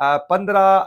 15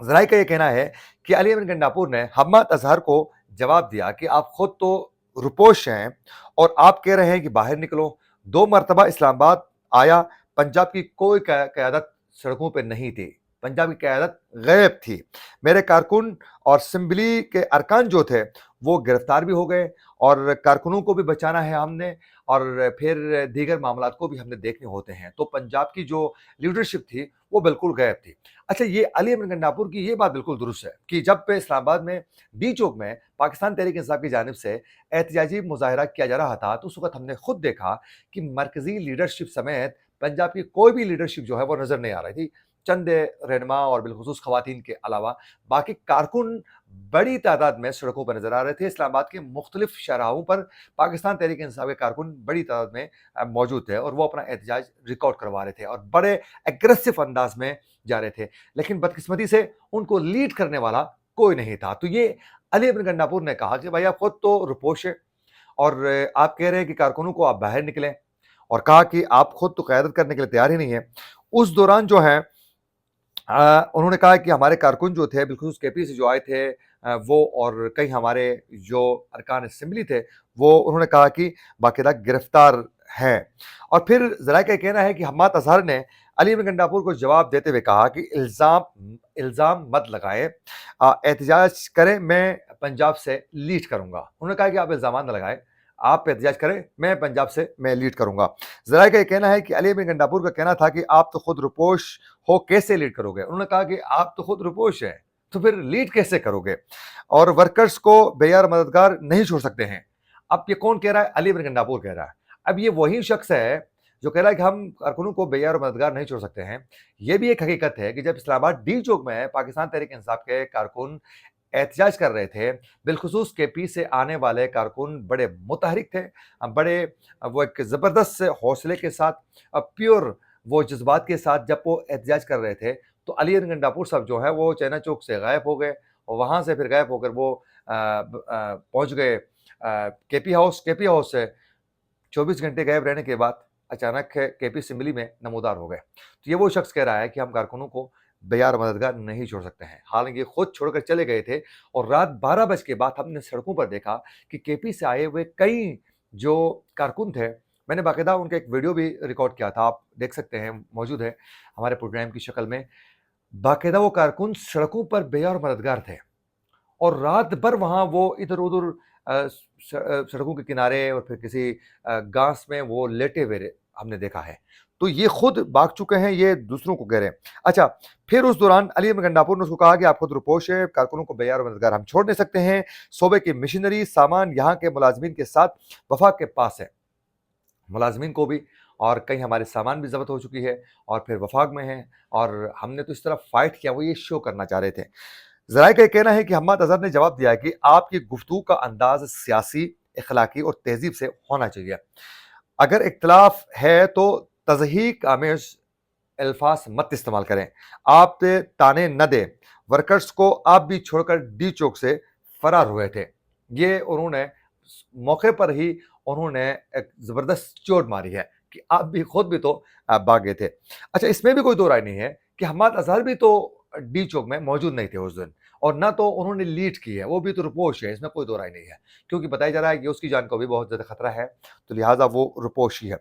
ذرائع کا یہ کہنا ہے کہ علی احمد گنڈاپور نے حماد اظہر کو جواب دیا کہ آپ خود تو رپوش ہیں اور آپ کہہ رہے ہیں کہ باہر نکلو. 2 مرتبہ اسلام آباد آیا. پنجاب کی کوئی قیادت سڑکوں پہ نہیں تھی. پنجاب کی قیادت غائب تھی. میرے کارکن اور اسمبلی کے ارکان جو تھے وہ گرفتار بھی ہو گئے اور کارکنوں کو بھی بچانا ہے ہم نے, اور پھر دیگر معاملات کو بھی ہم نے دیکھنے ہوتے ہیں. تو پنجاب کی جو لیڈرشپ تھی وہ بالکل غائب تھی. اچھا, یہ علی احمد گنڈاپور کی یہ بات بالکل درست ہے کہ جب اسلام آباد میں ڈی چوک میں پاکستان تحریک انصاف کی جانب سے احتجاجی مظاہرہ کیا جا رہا تھا تو اس وقت ہم نے خود دیکھا کہ مرکزی لیڈرشپ سمیت پنجاب کی کوئی بھی لیڈرشپ جو ہے وہ نظر نہیں آ رہی تھی. چند رہنما اور بالخصوص خواتین کے علاوہ باقی کارکن بڑی تعداد میں سڑکوں پر نظر آ رہے تھے. اسلام آباد کے مختلف شاہراہوں پر پاکستان تحریک انصاف کے کارکن بڑی تعداد میں موجود تھے اور وہ اپنا احتجاج ریکارڈ کروا رہے تھے اور بڑے ایگریسو انداز میں جا رہے تھے. لیکن بدقسمتی سے ان کو لیڈ کرنے والا کوئی نہیں تھا. تو یہ علی احمد گنڈاپور نے کہا کہ بھائی آپ خود تو رپوش ہے اور آپ کہہ رہے ہیں کہ کارکنوں کو آپ باہر نکلیں, اور کہا کہ آپ خود تو قیادت کرنے کے لیے تیار ہی نہیں ہے. اس دوران جو ہے انہوں نے کہا کہ ہمارے کارکن جو تھے بالخصوص کے پی سے جو آئے تھے وہ اور کئی ہمارے جو ارکان اسمبلی تھے وہ انہوں نے کہا کہ باقاعدہ گرفتار ہیں. اور پھر ذرائع کا کہنا ہے کہ حماد اظہر نے علی احمد گنڈاپور کو جواب دیتے ہوئے کہا کہ الزام مت لگائیں, احتجاج کریں, میں پنجاب سے لیڈ کروں گا. انہوں نے کہا کہ آپ الزامات نہ لگائیں, آپ احتجاج کریں, میں پنجاب سے میں لیڈ کروں گا. ذرائع کا یہ کہنا ہے کہ علی احمد گنڈاپور کا کہنا تھا کہ آپ تو خود رپوش ہو, کیسے لیڈ کرو گے. انہوں نے کہا کہ آپ تو خود رپوش ہیں تو پھر لیڈ کیسے کرو گے, اور ورکرز کو بے یار مددگار نہیں چھوڑ سکتے ہیں. اب یہ کون کہہ رہا ہے؟ علی احمد گنڈاپور کہہ رہا ہے. اب یہ وہی شخص ہے جو کہہ رہا ہے کہ ہم کارکنوں کو بے یار مددگار نہیں چھوڑ سکتے ہیں. یہ بھی ایک حقیقت ہے کہ جب اسلام آباد ڈی چوک میں پاکستان تحریک انصاف کے کارکن احتجاج کر رہے تھے, بالخصوص کے پی سے آنے والے کارکن بڑے متحرک تھے, بڑے وہ ایک زبردست حوصلے کے ساتھ, پیور وہ جذبات کے ساتھ جب وہ احتجاج کر رہے تھے تو علی احمد گنڈاپور صاحب جو ہے وہ چینا چوک سے غائب ہو گئے اور وہاں سے پھر غائب ہو کر وہ پہنچ گئے کے پی ہاؤس. کے پی ہاؤس سے 24 گھنٹے غائب رہنے کے بعد اچانک کے پی اسمبلی میں نمودار ہو گئے. تو یہ وہ شخص کہہ رہا ہے کہ ہم کارکنوں کو بے یار مددگار نہیں چھوڑ سکتے ہیں. حالانکہ خود چھوڑ کر چلے گئے تھے اور رات 12 بج کے بعد ہم نے سڑکوں پر دیکھا کہ کے پی سے آئے ہوئے کئی جو کارکن تھے, میں نے باقاعدہ ان کا ایک ویڈیو بھی ریکارڈ کیا تھا, آپ دیکھ سکتے ہیں, موجود ہے ہمارے پروگرام کی شکل میں. باقاعدہ وہ کارکن سڑکوں پر بے یار مددگار تھے اور رات بھر وہاں وہ ادھر ادھر سڑکوں کے کنارے اور پھر کسی گھاس میں وہ لیٹے ہوئے ہم نے دیکھا ہے. تو یہ خود بھاگ چکے ہیں, یہ دوسروں کو کہہ رہے ہیں. اچھا, پھر اس دوران علی احمد گنڈاپور نے اس کو کہا کہ آپ خود رپوش ہے, کارکنوں کو بے یار مددگار ہم چھوڑ نہیں سکتے ہیں. صوبے کی مشینری سامان یہاں کے ملازمین کے ساتھ وفاق کے پاس ہے. ملازمین کو بھی اور کئی ہمارے سامان بھی ضبط ہو چکی ہے اور پھر وفاق میں ہیں, اور ہم نے تو اس طرح فائٹ کیا, وہ یہ شو کرنا چاہ رہے تھے. ذرائع کا یہ کہنا ہے کہ حماد اظہر نے جواب دیا کہ آپ کی گفتگو کا انداز سیاسی, اخلاقی اور تہذیب سے ہونا چاہیے. اگر اختلاف ہے تو تضحیک آمیز الفاظ مت استعمال کریں, آپ تانے نہ دیں. ورکرز کو آپ بھی چھوڑ کر ڈی چوک سے فرار ہوئے تھے. یہ انہوں نے موقع پر ہی انہوں نے ایک زبردست چوٹ ماری ہے کہ آپ بھی خود بھی تو بھاگے تھے. اچھا, اس میں بھی کوئی دو رائے نہیں ہے کہ حماد اظہر بھی تو ڈی چوک میں موجود نہیں تھے اس دن, اور نہ تو انہوں نے لیڈ کی ہے, وہ بھی تو رپوش ہے, اس میں کوئی دو رائے نہیں ہے, کیونکہ بتایا جا رہا ہے کہ اس کی جان کو بھی بہت زیادہ خطرہ ہے, تو لہٰذا وہ رپوش ہی ہے.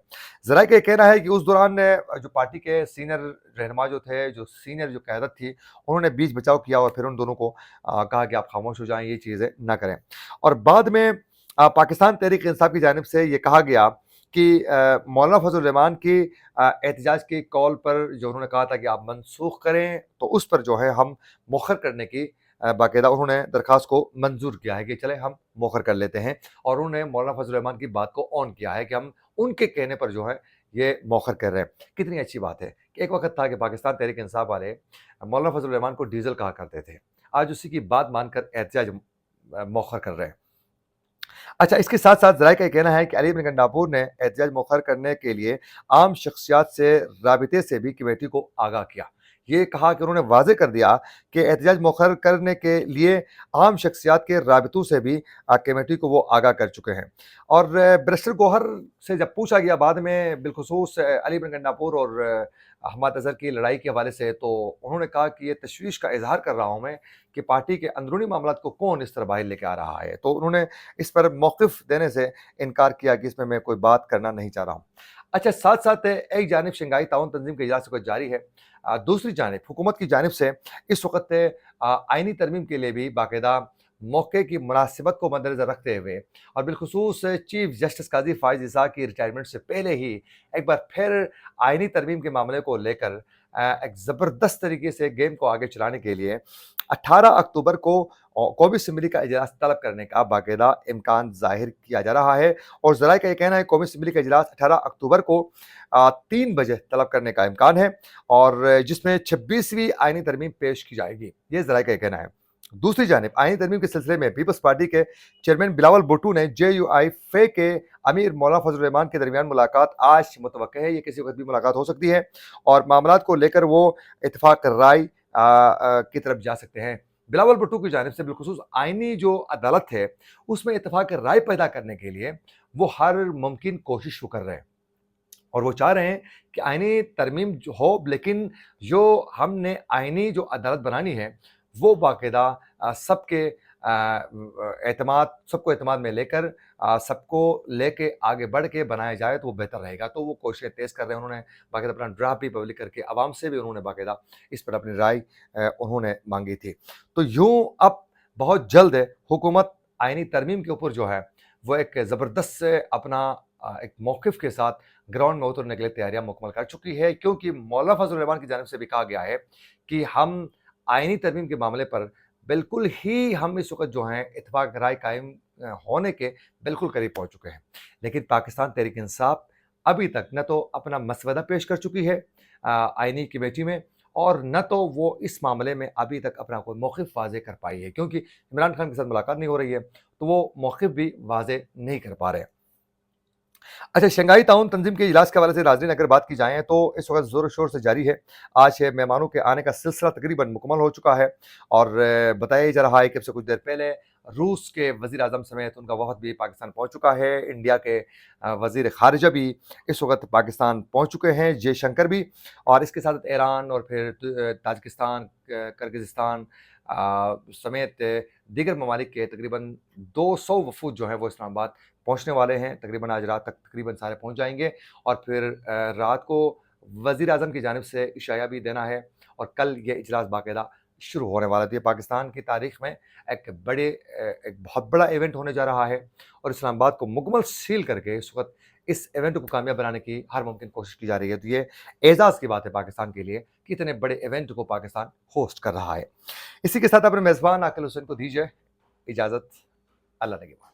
ذرائع کا یہ کہنا ہے کہ اس دوران جو پارٹی کے سینئر رہنما جو تھے, جو سینئر جو قیادت تھی, انہوں نے بیچ بچاؤ کیا اور پھر ان دونوں کو کہا کہ آپ خاموش ہو جائیں, یہ چیزیں نہ کریں. اور بعد میں پاکستان تحریک انصاف کی جانب سے یہ کہا گیا کہ مولانا فضل الرحمان کی احتجاج کی کال پر جو انہوں نے کہا تھا کہ آپ منسوخ کریں, تو اس پر جو ہے ہم مؤخر کرنے کی باقاعدہ انہوں نے درخواست کو منظور کیا ہے کہ چلے ہم مؤخر کر لیتے ہیں, اور انہوں نے مولانا فضل الرحمان کی بات کو آن کیا ہے کہ ہم ان کے کہنے پر جو ہے یہ مؤخر کر رہے ہیں. کتنی اچھی بات ہے کہ ایک وقت تھا کہ پاکستان تحریک انصاف والے مولانا فضل الرحمان کو ڈیزل کہا کرتے تھے, آج اسی کی بات مان کر احتجاج مؤخر کر رہے ہیں. اچھا, اس کے ساتھ ساتھ ذرائع کا یہ کہنا ہے کہ علی احمد گنڈاپور نے احتجاج مؤخر کرنے کے لیے عام شخصیات سے رابطے سے بھی کمیٹی کو آگاہ کیا یہ کہا کہ انہوں نے واضح کر دیا کہ احتجاج مؤخر کرنے کے لیے عام شخصیات کے رابطوں سے بھی کمیٹی کو وہ آگاہ کر چکے ہیں۔ اور بیرسٹر گوہر سے جب پوچھا گیا بعد میں بالخصوص علی بن گنڈاپور اور حماد اظہر کی لڑائی کے حوالے سے، تو انہوں نے کہا کہ یہ تشویش کا اظہار کر رہا ہوں میں کہ پارٹی کے اندرونی معاملات کو کون اس طرح باہر لے کے آ رہا ہے۔ تو انہوں نے اس پر موقف دینے سے انکار کیا کہ اس میں کوئی بات کرنا نہیں چاہ رہا ہوں۔ اچھا، ساتھ ساتھ ایک جانب شنگھائی تعاون تنظیم کے اجلاس کو جاری ہے، دوسری جانب حکومت کی جانب سے اس وقت آئینی ترمیم کے لیے بھی باقاعدہ موقع کی مناسبت کو مدنظر رکھتے ہوئے اور بالخصوص چیف جسٹس قاضی فائز عیسیٰ کی ریٹائرمنٹ سے پہلے ہی ایک بار پھر آئینی ترمیم کے معاملے کو لے کر ایک زبردست طریقے سے گیم کو آگے چلانے کے لیے 18 اکتوبر کو قومی اسمبلی کا اجلاس طلب کرنے کا باقاعدہ امکان ظاہر کیا جا رہا ہے، اور ذرائع کا یہ کہنا ہے قومی اسمبلی کا اجلاس 18 اکتوبر کو 3 بجے طلب کرنے کا امکان ہے، اور جس میں 26ویں آئینی ترمیم پیش کی جائے گی، یہ ذرائع کا یہ کہنا ہے۔ دوسری جانب آئینی ترمیم کے سلسلے میں پیپلز پارٹی کے چیئرمین بلاول بھٹو نے جے یو آئی فے کے امیر مولانا فضل الرحمان کے درمیان ملاقات آج متوقع ہے، یہ کسی وقت بھی ملاقات ہو سکتی ہے، اور معاملات کو لے کر وہ اتفاق رائے کی طرف جا سکتے ہیں۔ بلاول بھٹو کی جانب سے بالخصوص آئینی جو عدالت ہے اس میں اتفاق رائے پیدا کرنے کے لیے وہ ہر ممکن کوشش وہ کر رہے ہیں، اور وہ چاہ رہے ہیں کہ آئینی ترمیم جو ہو، لیکن جو ہم نے آئینی جو عدالت بنانی ہے وہ باقاعدہ سب کے سب کو اعتماد میں لے کر سب کو لے کے آگے بڑھ کے بنایا جائے تو وہ بہتر رہے گا۔ تو وہ کوششیں تیز کر رہے ہیں، انہوں نے باقاعدہ اپنا ڈرافٹ بھی پبلک کر کے عوام سے بھی انہوں نے باقاعدہ اس پر اپنی رائے انہوں نے مانگی تھی۔ تو یوں اب بہت جلد حکومت آئینی ترمیم کے اوپر جو ہے وہ ایک زبردست سے اپنا ایک موقف کے ساتھ گراؤنڈ میں اترنے کے لیے تیاریاں مکمل کر چکی ہے، کیونکہ مولانا فضل الرحمان کی جانب سے بھی کہا گیا ہے کہ ہم آئینی ترمیم کے معاملے پر بالکل ہی ہم اس وقت جو ہیں اتفاق رائے قائم ہونے کے بالکل قریب پہنچ چکے ہیں، لیکن پاکستان تحریک انصاف ابھی تک نہ تو اپنا مسودہ پیش کر چکی ہے آئینی کمیٹی میں، اور نہ تو وہ اس معاملے میں ابھی تک اپنا کوئی موقف واضح کر پائی ہے، کیونکہ عمران خان کے ساتھ ملاقات نہیں ہو رہی ہے تو وہ موقف بھی واضح نہیں کر پا رہے۔ اچھا، شنگھائی تعاون تنظیم کے اجلاس کے حوالے سے ناظرین اگر بات کی جائیں تو اس وقت زور و شور سے جاری ہے۔ آج مہمانوں کے آنے کا سلسلہ تقریباً مکمل ہو چکا ہے، اور بتایا جا رہا ہے کہ اب سے کچھ دیر پہلے روس کے وزیر اعظم سمیت ان کا وفد بھی پاکستان پہنچ چکا ہے۔ انڈیا کے وزیر خارجہ بھی اس وقت پاکستان پہنچ چکے ہیں، جے شنکر بھی، اور اس کے ساتھ ایران اور پھر تاجکستان، کرغزستان سمیت دیگر ممالک کے تقریباً 200 وفود جو ہیں وہ اسلام آباد پہنچنے والے ہیں۔ تقریباً آج رات تک تقریباً سارے پہنچ جائیں گے، اور پھر رات کو وزیر اعظم کی جانب سے عشایہ بھی دینا ہے، اور کل یہ اجلاس باقاعدہ شروع ہونے والا تھا۔ یہ پاکستان کی تاریخ میں ایک بہت بڑا ایونٹ ہونے جا رہا ہے، اور اسلام آباد کو مکمل سیل کر کے اس وقت اس ایونٹ کو کامیاب بنانے کی ہر ممکن کوشش کی جا رہی ہے۔ تو یہ اعزاز کی بات ہے پاکستان کے لیے کہ اتنے بڑے ایونٹ کو پاکستان ہوسٹ کر رہا ہے۔ اسی کے ساتھ اپنے میزبان عاقل حسین کو دیجیے اجازت۔ اللہ نگہبان۔